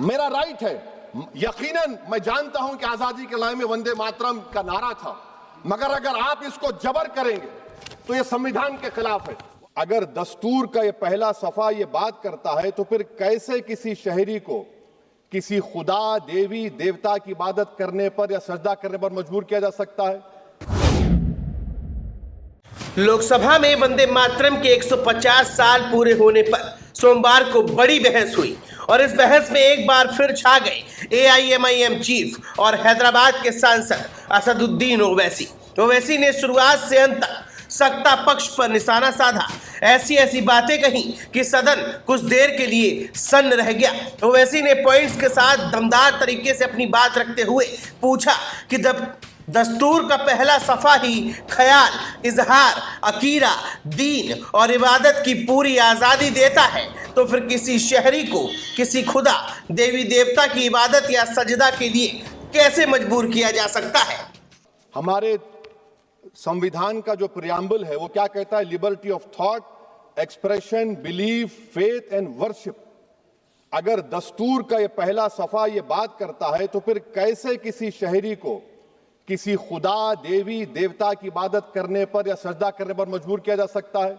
मेरा राइट है। यकीनन मैं जानता हूं कि आजादी के लड़ाई में वंदे मातरम का नारा था, मगर अगर आप इसको जबर करेंगे तो यह संविधान के खिलाफ है। अगर दस्तूर का यह पहला सफा ये बात करता है तो फिर कैसे किसी शहरी को किसी खुदा, देवी, देवता की इबादत करने पर या सजदा करने पर मजबूर किया जा सकता है? लोकसभा में वंदे मातरम के 150 साल पूरे होने पर सोमवार को बड़ी बहस हुई और इस बहस में एक बार फिर छा गए एआईएमआईएम चीफ और हैदराबाद के सांसद असदुद्दीन ओवैसी। ओवैसी ने शुरुआत से अंत तक सत्ता पक्ष पर निशाना साधा, ऐसी बातें कही कि सदन कुछ देर के लिए सन्न रह गया। ओवैसी ने पॉइंट्स के साथ दमदार तरीके से अपनी बात रखते हुए पूछा कि जब दस्तूर का पहला सफा ही ख्याल, इजहार, अकीदा, दीन और इबादत की पूरी आज़ादी देता है तो फिर किसी शहरी को किसी खुदा, देवी देवता की इबादत या सजदा के लिए कैसे मजबूर किया जा सकता है? हमारे संविधान का जो प्रियम्बल है वो क्या कहता है? Liberty of thought, expression, belief, faith and worship. अगर दस्तूर का ये पहला सफा ये बात करता है तो फिर कैसे किसी शहरी को किसी खुदा, देवी, देवता की इबादत करने पर या सजदा करने पर मजबूर किया जा सकता है?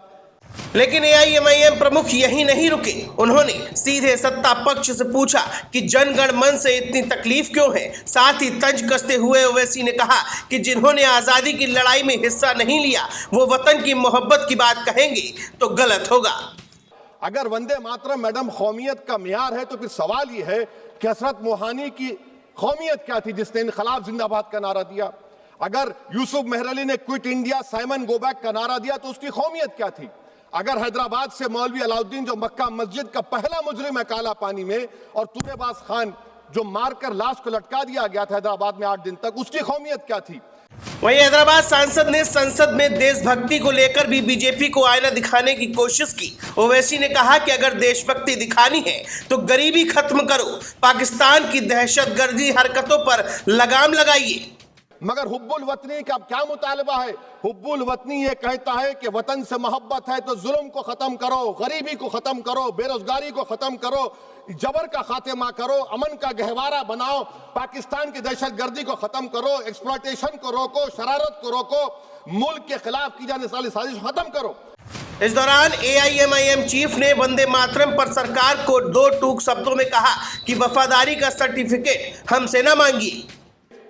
लेकिन एआईएमआईएम प्रमुख यही नहीं रुके। उन्होंने सीधे सत्ता पक्ष से पूछा कि जनगण मन से इतनी तकलीफ क्यों है। साथ ही तंज कसते हुए ओवैसी ने कहा कि जिन्होंने आजादी की लड़ाई में हिस्सा नहीं लिया वो वतन की मोहब्बत की बात कहेंगे तो गलत होगा। अगर वंदे मातरम मैडम कौमियत का मियार है तो फिर सवाल ये है कि हजरत मोहानी की कौमियत क्या थी जिसने इनकलाब जिंदाबाद का नारा दिया? अगर यूसुफ मेहरली ने quit India, Simon go back का नारा दिया तो उसकी कौमियत क्या थी? अगर हैदराबाद से मौलवी अलाउद्दीन जो मक्का मस्जिद का पहला मुजरिम है काला पानी में, और तुरेबाज खान जो मारकर लाश को लटका दिया गया था हैदराबाद में 8 दिन तक, उसकी कौमियत क्या थी? वहीं हैदराबाद सांसद ने संसद में देशभक्ति को लेकर भी बीजेपी को आईना दिखाने की कोशिश की। ओवैसी ने कहा कि अगर देशभक्ति दिखानी है तो गरीबी खत्म करो, पाकिस्तान की दहशतगर्दी हरकतों पर लगाम लगाइए। मगर हुब्बुल वतनी का क्या मुतालबा है? हुब्बुल वतनी ये कहता है कि वतन से मोहब्बत है तो जुल्म को खत्म करो, गरीबी को खत्म करो, बेरोजगारी को खत्म करो, जबर का खात्मा करो, अमन का गहवारा बनाओ, पाकिस्तान की दहशतगर्दी को खत्म करो, एक्सप्लॉयटेशन को रोको, शरारत को रोको, मुल्क के खिलाफ की जाने वाली साजिश खत्म करो। इस दौरान एआईएमआईएम चीफ ने वंदे मातरम पर सरकार को 2 टूक शब्दों में कहा कि वफादारी का सर्टिफिकेट हमसे न मांगिए,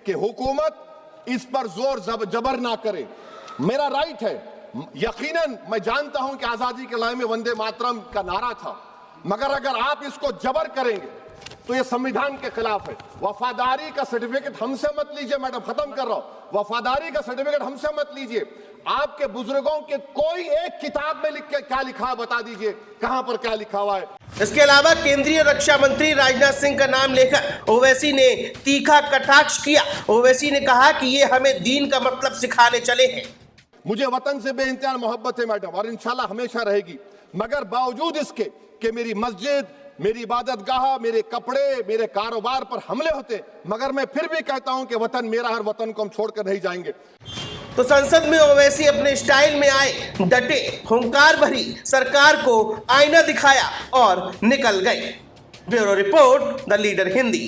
कि हुकूमत इस पर जोर जबर ना करे। मेरा राइट है। यकीनन मैं जानता हूं कि आजादी के लड़ाई में वंदे मातरम का नारा था, मगर अगर आप इसको जबर करेंगे तो यह संविधान के खिलाफ है। वफादारी का सर्टिफिकेट हमसे मत लीजिए मैडम, खत्म कर रहा हूं। वफादारी का सर्टिफिकेट हमसे मत लीजिए। आपके बुजुर्गों के कोई एक किताब में लिख के क्या लिखा है बता दीजिए, कहां पर क्या लिखा हुआ है? इसके अलावा केंद्रीय रक्षा मंत्री राजनाथ सिंह का नाम लेकर ओवैसी ने तीखा कटाक्ष किया। ओवैसी ने कहा कि ये हमें दीन का मतलब सिखाने चले हैं। मुझे वतन से बेइंतहा मोहब्बत है मैडम, और इंशाल्लाह हमेशा रहेगी, मगर बावजूद इसके कि मेरी मस्जिद, मेरी इबादत गाह, मेरे कपड़े, मेरे कारोबार पर हमले होते, मगर मैं फिर भी कहता हूं कि वतन मेरा, हर वतन को हम छोड़कर नहीं जाएंगे। तो संसद में ओवैसी अपने स्टाइल में आए, डटे, हुंकार भरी सरकार को आईना दिखाया और निकल गए। Bureau report, the leader Hindi.